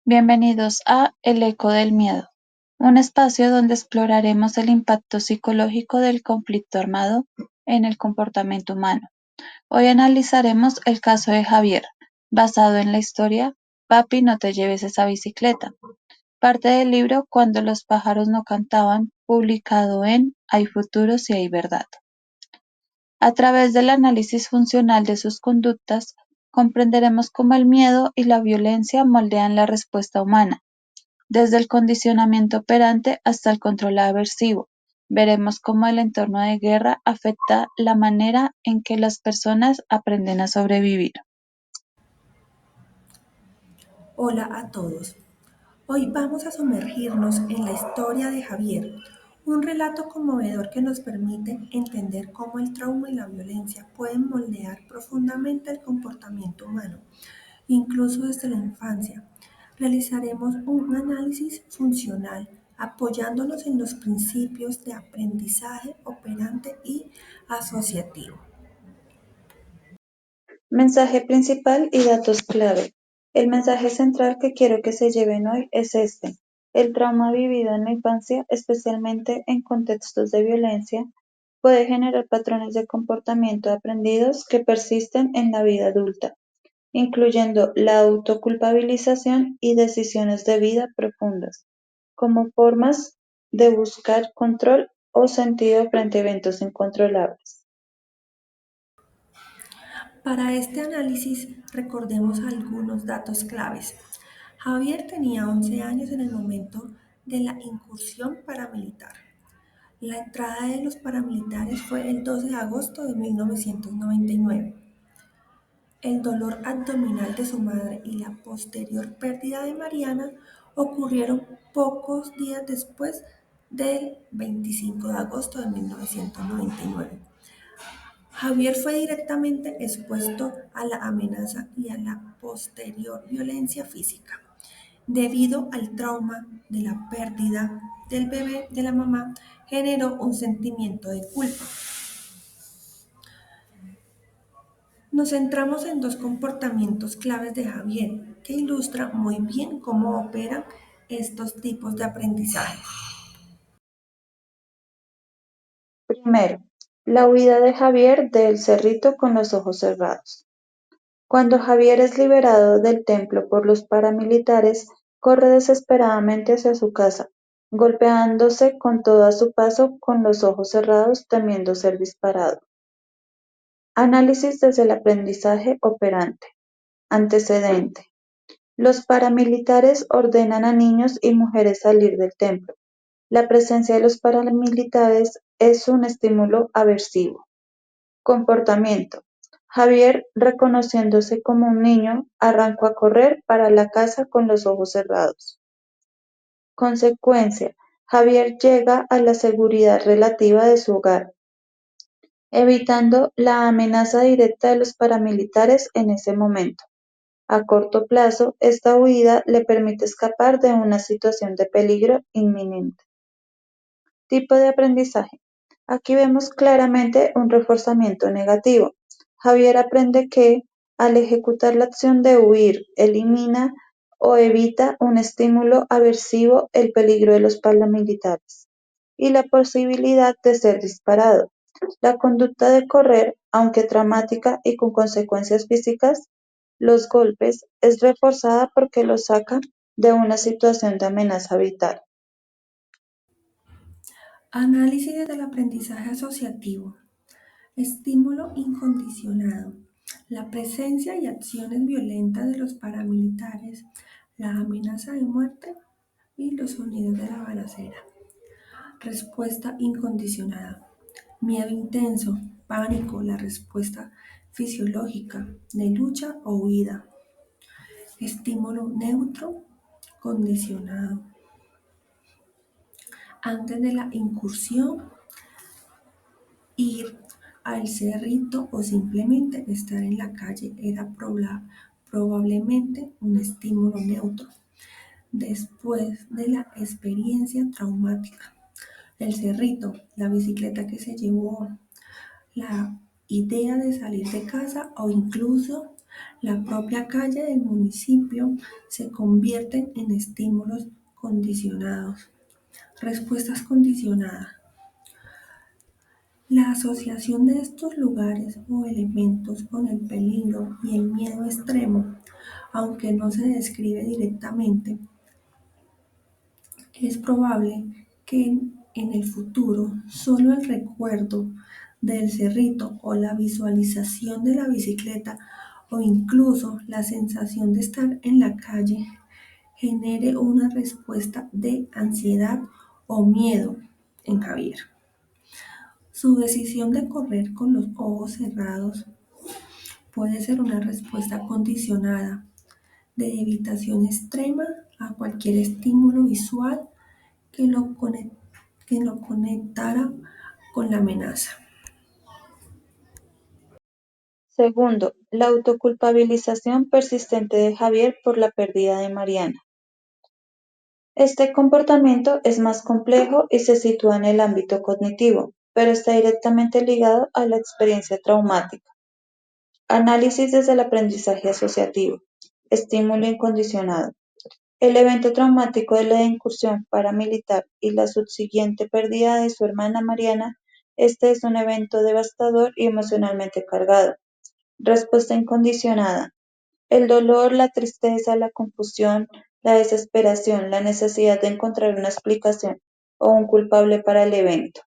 Bienvenidos a El Eco del Miedo, un espacio donde exploraremos el impacto psicológico del conflicto armado en el comportamiento humano. Hoy analizaremos el caso de Javier, basado en la historia Papi, no te lleves esa bicicleta, parte del libro Cuando los pájaros no cantaban, publicado en Hay futuro si hay verdad. A través del análisis funcional de sus conductas, comprenderemos cómo el miedo y la violencia moldean la respuesta humana desde el condicionamiento operante hasta el control aversivo. Veremos cómo el entorno de guerra afecta la manera en que las personas aprenden a sobrevivir. Hola a todos. Hoy vamos a sumergirnos en la historia de Javier, un relato conmovedor que nos permite entender cómo el trauma y la violencia pueden moldear profundamente el comportamiento humano, incluso desde la infancia. Realizaremos un análisis funcional apoyándonos en los principios de aprendizaje operante y asociativo. Mensaje principal y datos clave. El mensaje central que quiero que se lleven hoy es este. El trauma vivido en la infancia, especialmente en contextos de violencia, puede generar patrones de comportamiento aprendidos que persisten en la vida adulta, incluyendo la autoculpabilización y decisiones de vida profundas, como formas de buscar control o sentido frente a eventos incontrolables. Para este análisis, recordemos algunos datos claves. Javier tenía 11 años en el momento de la incursión paramilitar. La entrada de los paramilitares fue el 12 de agosto de 1999. El dolor abdominal de su madre y la posterior pérdida de Mariana ocurrieron pocos días después del 25 de agosto de 1999. Javier fue directamente expuesto a la amenaza y a la posterior violencia física. Debido al trauma de la pérdida del bebé de la mamá, generó un sentimiento de culpa. Nos centramos en dos comportamientos claves de Javier que ilustran muy bien cómo operan estos tipos de aprendizaje. Primero, la huida de Javier del cerrito con los ojos cerrados. Cuando Javier es liberado del templo por los paramilitares, corre desesperadamente hacia su casa, golpeándose con todo a su paso con los ojos cerrados, temiendo ser disparado. Análisis desde el aprendizaje operante. Antecedente. Los paramilitares ordenan a niños y mujeres salir del templo. La presencia de los paramilitares es un estímulo aversivo. Comportamiento. Javier, reconociéndose como un niño, arrancó a correr para la casa con los ojos cerrados. Consecuencia. Javier llega a la seguridad relativa de su hogar, evitando la amenaza directa de los paramilitares en ese momento. A corto plazo, esta huida le permite escapar de una situación de peligro inminente. Tipo de aprendizaje. Aquí vemos claramente un reforzamiento negativo. Javier aprende que, al ejecutar la acción de huir, elimina o evita un estímulo aversivo, el peligro de los paramilitares y la posibilidad de ser disparado. La conducta de correr, aunque traumática y con consecuencias físicas, los golpes, es reforzada porque lo saca de una situación de amenaza vital. Análisis del aprendizaje asociativo. Estímulo incondicionado. La presencia y acciones violentas de los paramilitares, la amenaza de muerte y los sonidos de la balacera. Respuesta incondicionada. Miedo intenso, pánico, la respuesta fisiológica de lucha o huida. Estímulo neutro, condicionado. Antes de la incursión, ir al cerrito o simplemente estar en la calle era probablemente un estímulo neutro. Después de la experiencia traumática, el cerrito, la bicicleta que se llevó, la idea de salir de casa o incluso La propia calle del municipio se convierten en estímulos condicionados. Respuestas condicionadas. La asociación de estos lugares o elementos con el peligro y el miedo extremo, aunque no se describe directamente, es probable que en el futuro solo el recuerdo del cerrito o la visualización de la bicicleta o incluso la sensación de estar en la calle genere una respuesta de ansiedad o miedo en Javier. Su decisión de correr con los ojos cerrados puede ser una respuesta condicionada de evitación extrema a cualquier estímulo visual que que lo conectara con la amenaza. Segundo, la autoculpabilización persistente de Javier por la pérdida de Mariana. Este comportamiento es más complejo y se sitúa en el ámbito cognitivo, pero está directamente ligado a la experiencia traumática. Análisis desde el aprendizaje asociativo. Estímulo incondicionado. El evento traumático de la incursión paramilitar y la subsiguiente pérdida de su hermana Mariana, este es un evento devastador y emocionalmente cargado. Respuesta incondicionada. El dolor, la tristeza, la confusión, la desesperación, la necesidad de encontrar una explicación o un culpable para el evento.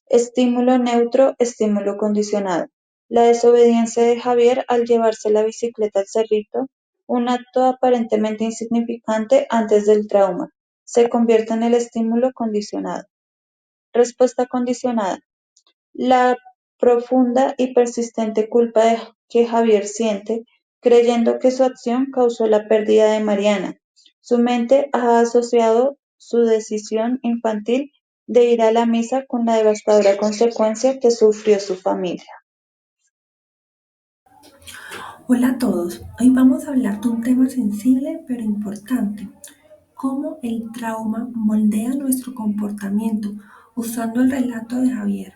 Estímulo neutro, estímulo condicionado. La desobediencia de Javier al llevarse la bicicleta al cerrito, un acto aparentemente insignificante antes del trauma, se convierte en el estímulo condicionado. Respuesta condicionada. La profunda y persistente culpa que Javier siente, creyendo que su acción causó la pérdida de Mariana. Su mente ha asociado su decisión infantil de ir a la misa con la devastadora consecuencia que sufrió su familia. Hola a todos, hoy vamos a hablar de un tema sensible pero importante, cómo el trauma moldea nuestro comportamiento usando el relato de Javier.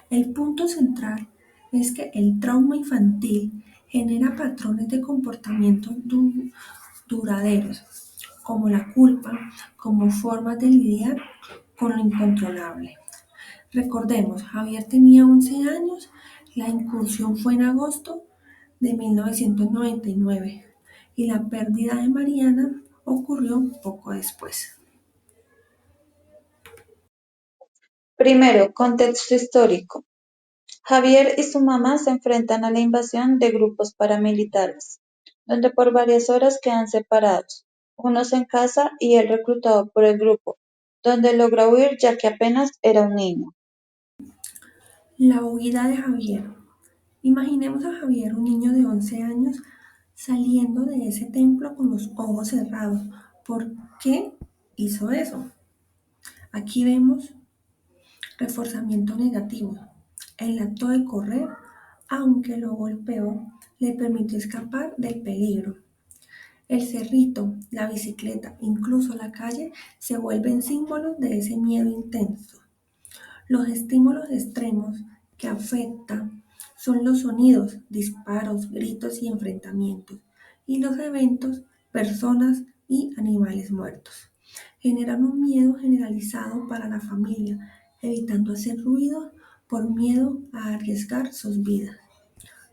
El punto central es que el trauma infantil genera patrones de comportamiento duraderos, como la culpa, como formas de lidiar con lo incontrolable. Recordemos, Javier tenía 11 años, la incursión fue en agosto de 1999 y la pérdida de Mariana ocurrió poco después. Primero, contexto histórico. Javier y su mamá se enfrentan a la invasión de grupos paramilitares, donde por varias horas quedan separados, unos en casa y él reclutado por el grupo, donde logra huir ya que apenas era un niño. La huida de Javier. Imaginemos a Javier, un niño de 11 años, saliendo de ese templo con los ojos cerrados. ¿Por qué hizo eso? Aquí vemos reforzamiento negativo. El acto de correr, aunque lo golpeó, le permitió escapar del peligro. El cerrito, la bicicleta, incluso la calle se vuelven símbolos de ese miedo intenso. Los estímulos extremos que afectan son los sonidos, disparos, gritos y enfrentamientos, y los eventos, personas y animales muertos. Generan un miedo generalizado para la familia, evitando hacer ruido por miedo a arriesgar sus vidas.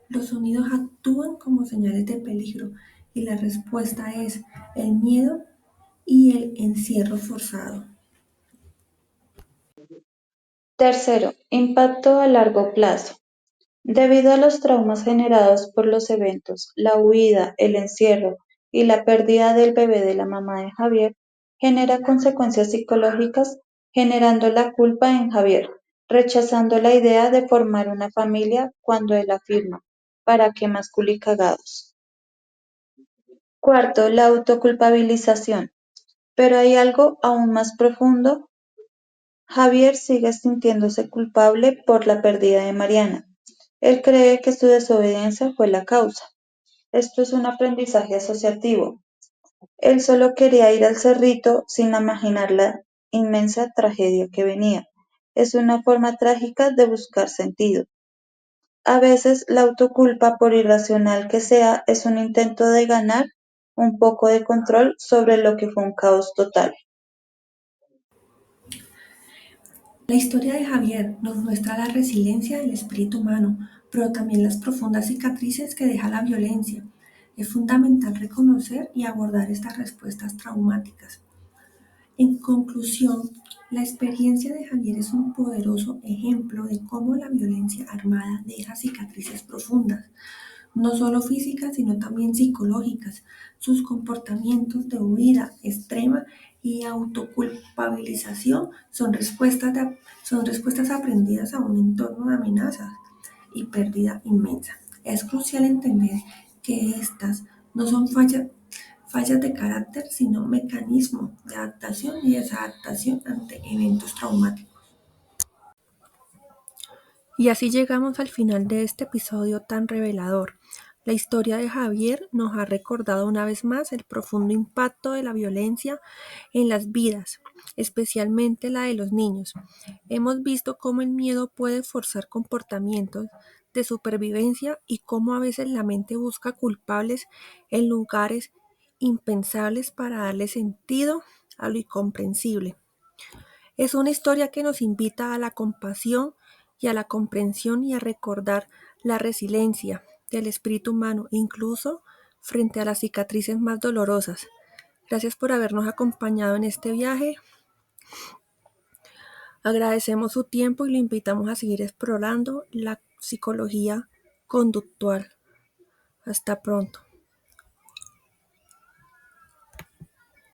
Los sonidos actúan como señales de peligro y la respuesta es el miedo y el encierro forzado. Tercero, impacto a largo plazo. Debido a los traumas generados por los eventos, la huida, el encierro y la pérdida del bebé de la mamá de Javier, genera consecuencias psicológicas, generando la culpa en Javier, rechazando la idea de formar una familia cuando él afirma, ¿para qué más culicagados? Cuarto, la autoculpabilización. Pero hay algo aún más profundo. Javier sigue sintiéndose culpable por la pérdida de Mariana. Él cree que su desobediencia fue la causa. Esto es un aprendizaje asociativo. Él solo quería ir al cerrito sin imaginar la inmensa tragedia que venía. Es una forma trágica de buscar sentido. A veces la autoculpa, por irracional que sea, es un intento de ganar un poco de control sobre lo que fue un caos total. La historia de Javier nos muestra la resiliencia del espíritu humano, pero también las profundas cicatrices que deja la violencia. Es fundamental reconocer y abordar estas respuestas traumáticas. En conclusión, la experiencia de Javier es un poderoso ejemplo de cómo la violencia armada deja cicatrices profundas, no solo físicas, sino también psicológicas. Sus comportamientos de huida extrema y autoculpabilización son respuestas aprendidas a un entorno de amenazas y pérdida inmensa. Es crucial entender que estas no son fallas de carácter, sino mecanismos de adaptación y desadaptación ante eventos traumáticos. Y así llegamos al final de este episodio tan revelador. La historia de Javier nos ha recordado una vez más el profundo impacto de la violencia en las vidas, especialmente la de los niños. Hemos visto cómo el miedo puede forzar comportamientos de supervivencia y cómo a veces la mente busca culpables en lugares impensables para darle sentido a lo incomprensible. Es una historia que nos invita a la compasión y a la comprensión y a recordar la resiliencia del espíritu humano, incluso frente a las cicatrices más dolorosas. Gracias por habernos acompañado en este viaje. Agradecemos su tiempo y lo invitamos a seguir explorando la psicología conductual. Hasta pronto.